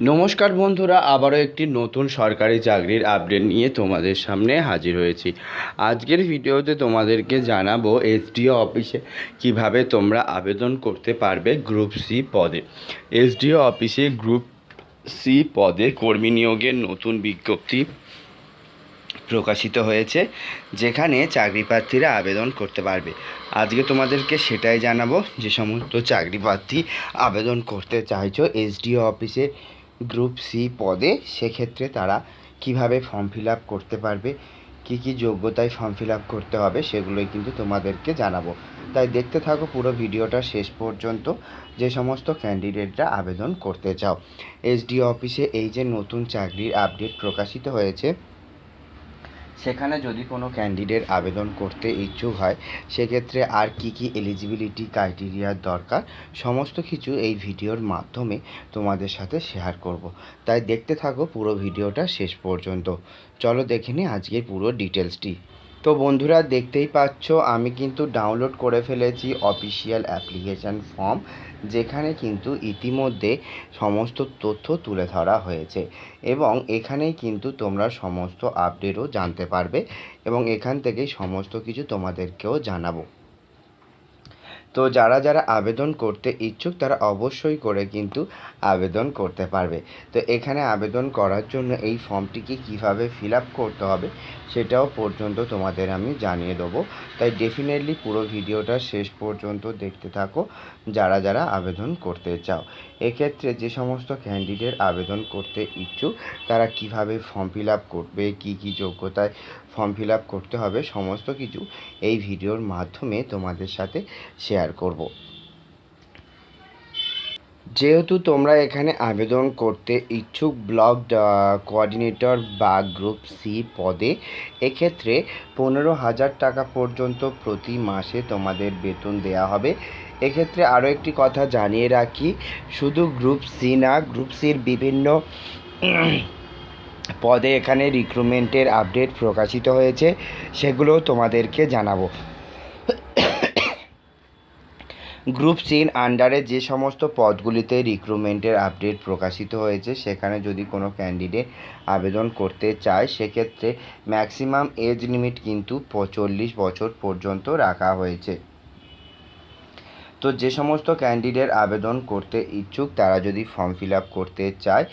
নমস্কার বন্ধুরা, আবারও একটি নতুন সরকারি চাকরির আপডেট নিয়ে তোমাদের সামনে হাজির হয়েছি। আজকের ভিডিওতে তোমাদেরকে জানাবো এসডিও অফিসে কিভাবে তোমরা আবেদন করতে পারবে গ্রুপ সি পদে। এসডিও অফিসে গ্রুপ সি পদে কর্মী নিয়োগের নতুন বিজ্ঞপ্তি প্রকাশিত হয়েছে, যেখানে চাকরি প্রার্থীরা আবেদন করতে পারবে। আজকে তোমাদেরকে সেটাই জানাবো, যে সমস্ত চাকরি প্রার্থী আবেদন করতে চাইছো এসডিও অফিসে গ্রুপ সি পদে, সেক্ষেত্রে তারা কিভাবে ফর্ম ফিল আপ করতে পারবে, কি কি যোগ্যতায় ফর্ম ফিল আপ করতে হবে, সেগুলোই কিন্তু তোমাদেরকে জানাবো। তাই দেখতে থাকো পুরো ভিডিওটা শেষ পর্যন্ত। যে সমস্ত ক্যান্ডিডেটরা আবেদন করতে চাও এসডিও অফিসে, এই যে নতুন চাকরির আপডেট প্রকাশিত হয়েছে, সেখানে যদি কোনো ক্যান্ডিডেট আবেদন করতে ইচ্ছুক হয়, সেক্ষেত্রে আর কি কি এলিজিবিলিটি ক্রাইটেরিয়ার দরকার, সমস্ত কিছু এই ভিডিওর মাধ্যমে তোমাদের সাথে শেয়ার করব। তাই দেখতে থাকো পুরো ভিডিওটা শেষ পর্যন্ত। চলো দেখে নিই আজকের পুরো ডিটেলসটি। তো বন্ধুরা, দেখতেই পাচ্ছ আমি কিন্তু ডাউনলোড করে ফেলেছি অফিসিয়াল অ্যাপ্লিকেশান ফর্ম, যেখানে কিন্তু ইতিমধ্যে সমস্ত তথ্য তুলে ধরা হয়েছে এবং এখানেই কিন্তু তোমরা সমস্ত আপডেটও জানতে পারবে এবং এখান থেকেই সমস্ত কিছু তোমাদেরকেও জানাবো। তো যারা যারা আবেদন করতে ইচ্ছুক তারা অবশ্যই করে কিন্তু আবেদন করতে পারবে। তো এখানে আবেদন করার জন্য এই ফর্মটিকে কিভাবে ফিল আপ করতে হবে সেটাও পর্যন্ত তোমাদের আমি জানিয়ে দেবো। তাই ডেফিনেটলি পুরো ভিডিওটা শেষ পর্যন্ত দেখতে থাকো যারা যারা আবেদন করতে চাও। এক্ষেত্রে যে সমস্ত ক্যান্ডিডেট আবেদন করতে ইচ্ছুক তারা কিভাবে ফর্ম ফিল আপ করবে, কী কী যোগ্যতায় ফর্ম ফিল আপ করতে হবে, সমস্ত কিছু এই ভিডিওর মাধ্যমে তোমাদের সাথে শেয়ার করব। যেহেতু তোমরা এখানে আবেদন করতে ইচ্ছুক ব্লক কোঅর্ডিনেটর বা গ্রুপ সি পদে, এক্ষেত্রে 15,000 টাকা পর্যন্ত প্রতি মাসে তোমাদের বেতন দেওয়া হবে। এক্ষেত্রে আরও একটি কথা জানিয়ে রাখি, শুধু গ্রুপ সি না, গ্রুপ সির বিভিন্ন পদে এখানে রিক্রুটমেন্টের আপডেট প্রকাশিত হয়েছে, সেগুলোও তোমাদেরকে জানাবো। গ্রুপ সির আন্ডারে যে সমস্ত পদগুলিতে রিক্রুটমেন্টের আপডেট প্রকাশিত হয়েছে, সেখানে যদি কোনো ক্যান্ডিডেট আবেদন করতে চায়, সেক্ষেত্রে ম্যাক্সিমাম এজ লিমিট কিন্তু 40 বছর পর্যন্ত রাখা হয়েছে। তো যে সমস্ত ক্যান্ডিডেট আবেদন করতে ইচ্ছুক তারা যদি ফর্ম ফিল আপ করতে চায়,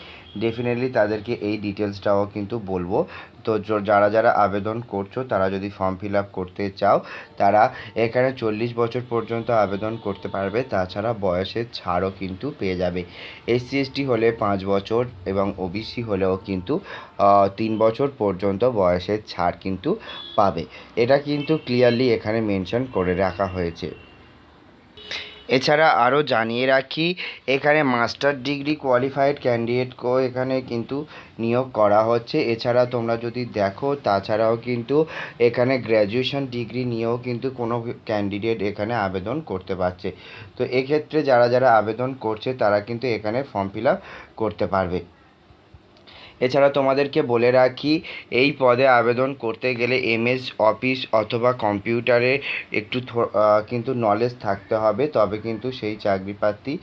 ডেফিনেটলি তাদেরকে এই ডিটেলসটাও কিন্তু বলবো। তো যারা যারা আবেদন করছো তারা যদি ফর্ম ফিল আপ করতে চাও, তারা এখানে 40 বছর পর্যন্ত আবেদন করতে পারবে। তাছাড়া বয়সের ছাড়ও কিন্তু পেয়ে যাবে। এসসি এসটি হলে 5 বছর এবং ওবিসি হলেও কিন্তু 3 বছর পর্যন্ত বয়সের ছাড় কিন্তু পাবে। এটা কিন্তু ক্লিয়ারলি এখানে মেনশন করে রাখা হয়েছে। এছাড়া আরও জানিয়ে রাখি, এখানে মাস্টার ডিগ্রি কোয়ালিফাইড ক্যান্ডিডেটকেও এখানে কিন্তু নিয়োগ করা হচ্ছে। এছাড়া তোমরা যদি দেখো, তাছাড়াও কিন্তু এখানে গ্র্যাজুয়েশন ডিগ্রি নিয়েও কিন্তু কোনো ক্যান্ডিডেট এখানে আবেদন করতে পারছে। তো এক্ষেত্রে যারা যারা আবেদন করছে তারা কিন্তু এখানে ফর্ম ফিল আপ করতে পারবে। এছাড়া তোমাদেরকে বলে রাখি, এই পদে আবেদন করতে গেলে এমএস অফিস অথবা কম্পিউটারে একটু কিন্তু নলেজ থাকতে হবে, তবে কিন্তু সেই চাকরি প্রার্থী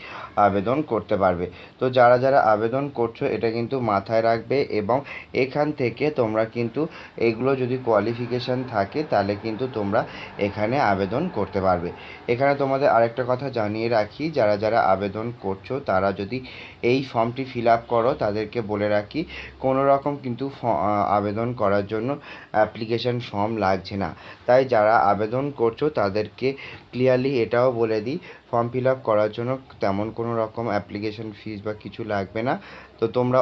আবেদন করতে পারবে। তো যারা যারা আবেদন করছো এটা কিন্তু মাথায় রাখবে এবং এখান থেকে তোমরা কিন্তু এগুলো যদি কোয়ালিফিকেশান থাকে তাহলে কিন্তু তোমরা এখানে আবেদন করতে পারবে। এখানে তোমাদের আরেকটা কথা জানিয়ে রাখি, যারা যারা আবেদন করছো তারা যদি এই ফর্মটি ফিল আপ করো, তাদেরকে বলে রাখি কোনো রকম কিন্তু আবেদন করার জন্য অ্যাপ্লিকেশান ফর্ম লাগছে না। তাই যারা আবেদন করছো তাদেরকে ক্লিয়ারলি এটাও বলে দিই, ফর্ম ফিল আপ করার জন্য তেমন কোনো রকম অ্যাপ্লিকেশান ফিস বা কিছু লাগবে না। তো তোমরা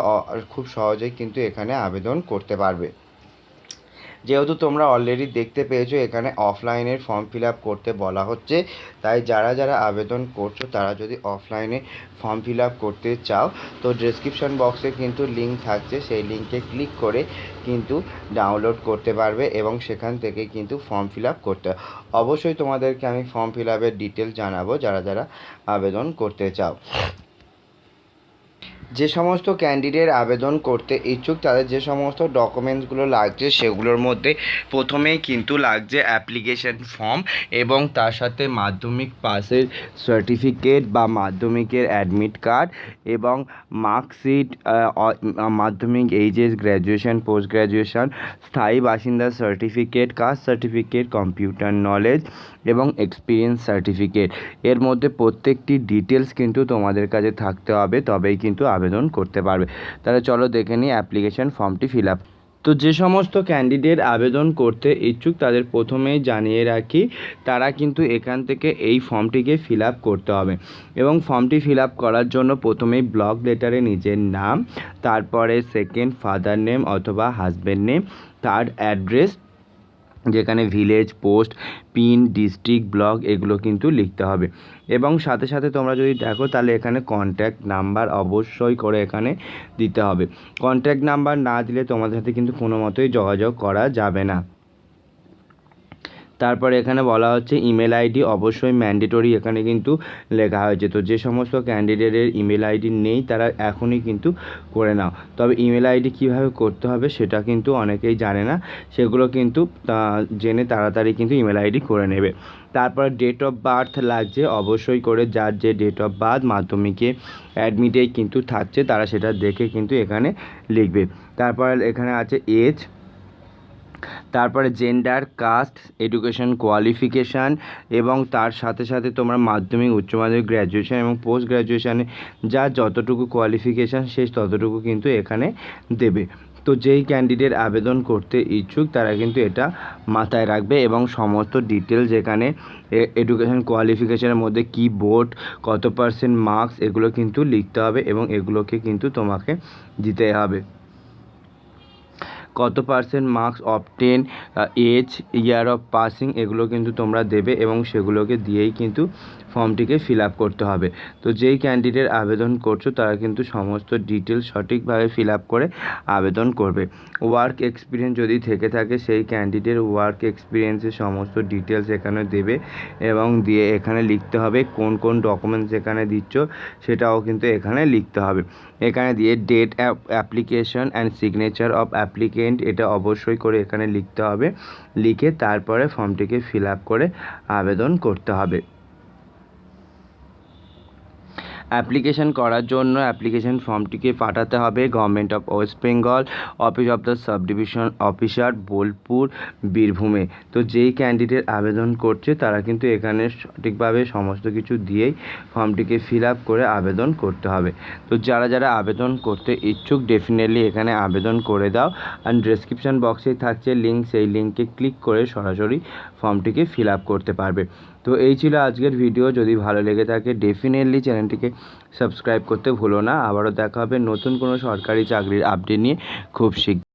খুব সহজেই কিন্তু এখানে আবেদন করতে পারবে। যেহেতু তোমরা অলরেডি দেখতে পেয়েছো এখানে অফলাইনের ফর্ম ফিল আপ করতে বলা হচ্ছে, তাই যারা যারা আবেদন করছো তারা যদি অফলাইনে ফর্ম ফিল আপ করতে চাও, তো ডেসক্রিপশন বক্সে কিন্তু লিঙ্ক থাকছে, সেই লিঙ্কে ক্লিক করে কিন্তু ডাউনলোড করতে পারবে এবং সেখান থেকে কিন্তু ফর্ম ফিল আপ করতে। অবশ্যই তোমাদেরকে আমি ফর্ম ফিল আপের ডিটেলস জানাবো যারা যারা আবেদন করতে চাও। যে সমস্ত ক্যান্ডিডেট আবেদন করতে ইচ্ছুক তাদের যে সমস্ত ডকুমেন্টসগুলো লাগছে সেগুলোর মধ্যে প্রথমেই কিন্তু লাগছে অ্যাপ্লিকেশন ফর্ম এবং তার সাথে মাধ্যমিক পাসের সার্টিফিকেট বা মাধ্যমিকের অ্যাডমিট কার্ড এবং মার্কশিট, মাধ্যমিক এইচএস, গ্র্যাজুয়েশন, পোস্ট গ্র্যাজুয়েশন, স্থায়ী বাসিন্দার certificate, caste certificate, computer knowledge এবং এক্সপিরিয়েন্স সার্টিফিকেট। এর মধ্যে প্রত্যেকটি ডিটেলস কিন্তু তোমাদের কাছে থাকতে হবে, তবেই কিন্তু আবেদন করতে পারবে। তাহলে চলো দেখে নিই অ্যাপ্লিকেশন ফর্মটি ফিল আপ। তো যে সমস্ত ক্যান্ডিডেট আবেদন করতে ইচ্ছুক তাদের প্রথমেই জানিয়ে রাখি তারা কিন্তু এখান থেকে এই ফর্মটিকে ফিল আপ করতে হবে এবং ফর্মটি ফিল আপ করার জন্য প্রথমেই ব্লক লেটারে নিজের নাম, তারপরে সেকেন্ড ফাদার নেম অথবা হাজব্যান্ড নেম, থার্ড অ্যাড্রেস যেখানে village, post, pin, district, block এগুলো কিন্তু লিখতে হবে এবং সাথে সাথে তোমরা যদি দেখো তাহলে এখানে কন্ট্যাক্ট নাম্বার অবশ্যই করে এখানে দিতে হবে। কন্ট্যাক্ট নাম্বার না দিলে তোমাদের সাথে কিন্তু কোনো মতোই যোগাযোগ করা যাবে না। তারপরে এখানে বলা হচ্ছে ইমেল আইডি অবশ্যই ম্যান্ডেটরি এখানে কিন্তু লেখা হয়েছে। তো যে সমস্ত ক্যান্ডিডেটের ইমেল আইডি নেই তারা এখনই কিন্তু করে নাও। তবে ইমেল আইডি কীভাবে করতে হবে সেটা কিন্তু অনেকেই জানে না, সেগুলো কিন্তু জেনে তাড়াতাড়ি কিন্তু ইমেল আইডি করে নেবে। তারপর ডেট অফ বার্থ লাগছে অবশ্যই করে, যার যে ডেট অফ বার্থ মাধ্যমিকে অ্যাডমিটেই কিন্তু থাকছে তারা সেটা দেখে কিন্তু এখানে লিখবে। তারপর এখানে আছে এজ, তারপরে জেন্ডার, কাস্ট, এডুকেশন কোয়ালিফিকেশান এবং তার সাথে সাথে তোমরা মাধ্যমিক, উচ্চ মাধ্যমিক, গ্র্যাজুয়েশন এবং পোস্ট গ্র্যাজুয়েশানে যা যতটুকু কোয়ালিফিকেশান সেই ততটুকু কিন্তু এখানে দেবে। তো যেই ক্যান্ডিডেট আবেদন করতে ইচ্ছুক তারা কিন্তু এটা মাথায় রাখবে এবং সমস্ত ডিটেলস এখানে এডুকেশন কোয়ালিফিকেশানের মধ্যে কি বোর্ড, কত পার্সেন্ট মার্কস এগুলো কিন্তু লিখতে হবে এবং এগুলোকে কিন্তু তোমাকে দিতে হবে। কত percent marks obtain, age, year of passing এগুলো কিন্তু তোমরা দেবে এবং সেগুলোকে দিয়েই কিন্তু ফর্মটিকে ফিল আপ করতে হবে। তো যেই ক্যান্ডিডেট আবেদন করছো তারা কিন্তু সমস্ত ডিটেলস সঠিকভাবে ফিল আপ করে আবেদন করবে। ওয়ার্ক এক্সপিরিয়েন্স যদি থেকে থাকে সেই ক্যান্ডিডেট ওয়ার্ক এক্সপিরিয়েন্সের সমস্ত ডিটেলস এখানে দেবে এবং দিয়ে এখানে লিখতে হবে কোন কোন ডকুমেন্টস এখানে দিচ্ছ সেটাও কিন্তু এখানে লিখতে হবে। এখানে দিয়ে date application and signature of applicant এটা অবশ্যই করে এখানে লিখতে হবে, লিখে তারপরে ফর্মটিকে ফিল আপ করে আবেদন করতে হবে। অ্যাপ্লিকেশন করার জন্য অ্যাপ্লিকেশন ফর্মটিকে পাঠাতে হবে government of West Bengal, office of the sub division officer, Bolpur, বীরভূমে। তো যেই ক্যান্ডিডেট আবেদন করছে তারা কিন্তু এখানে সঠিকভাবে সমস্ত কিছু দিয়েই ফর্মটিকে ফিল আপ করে আবেদন করতে হবে। তো যারা যারা আবেদন করতে ইচ্ছুক ডেফিনেটলি এখানে আবেদন করে দাও। আর ডেসক্রিপশন বক্সেই থাকছে লিঙ্ক, সেই লিঙ্কে ক্লিক করে সরাসরি ফর্মটিকে ফিল আপ করতে পারবে। তো এই ছিল আজকের ভিডিও। যদি ভালো লেগে থাকে ডেফিনেটলি চ্যানেলটিকে সাবস্ক্রাইব করতে ভুলো না। আবারও দেখা হবে নতুন কোনো সরকারি চাকরির আপডেট নিয়ে খুব শীঘ্র।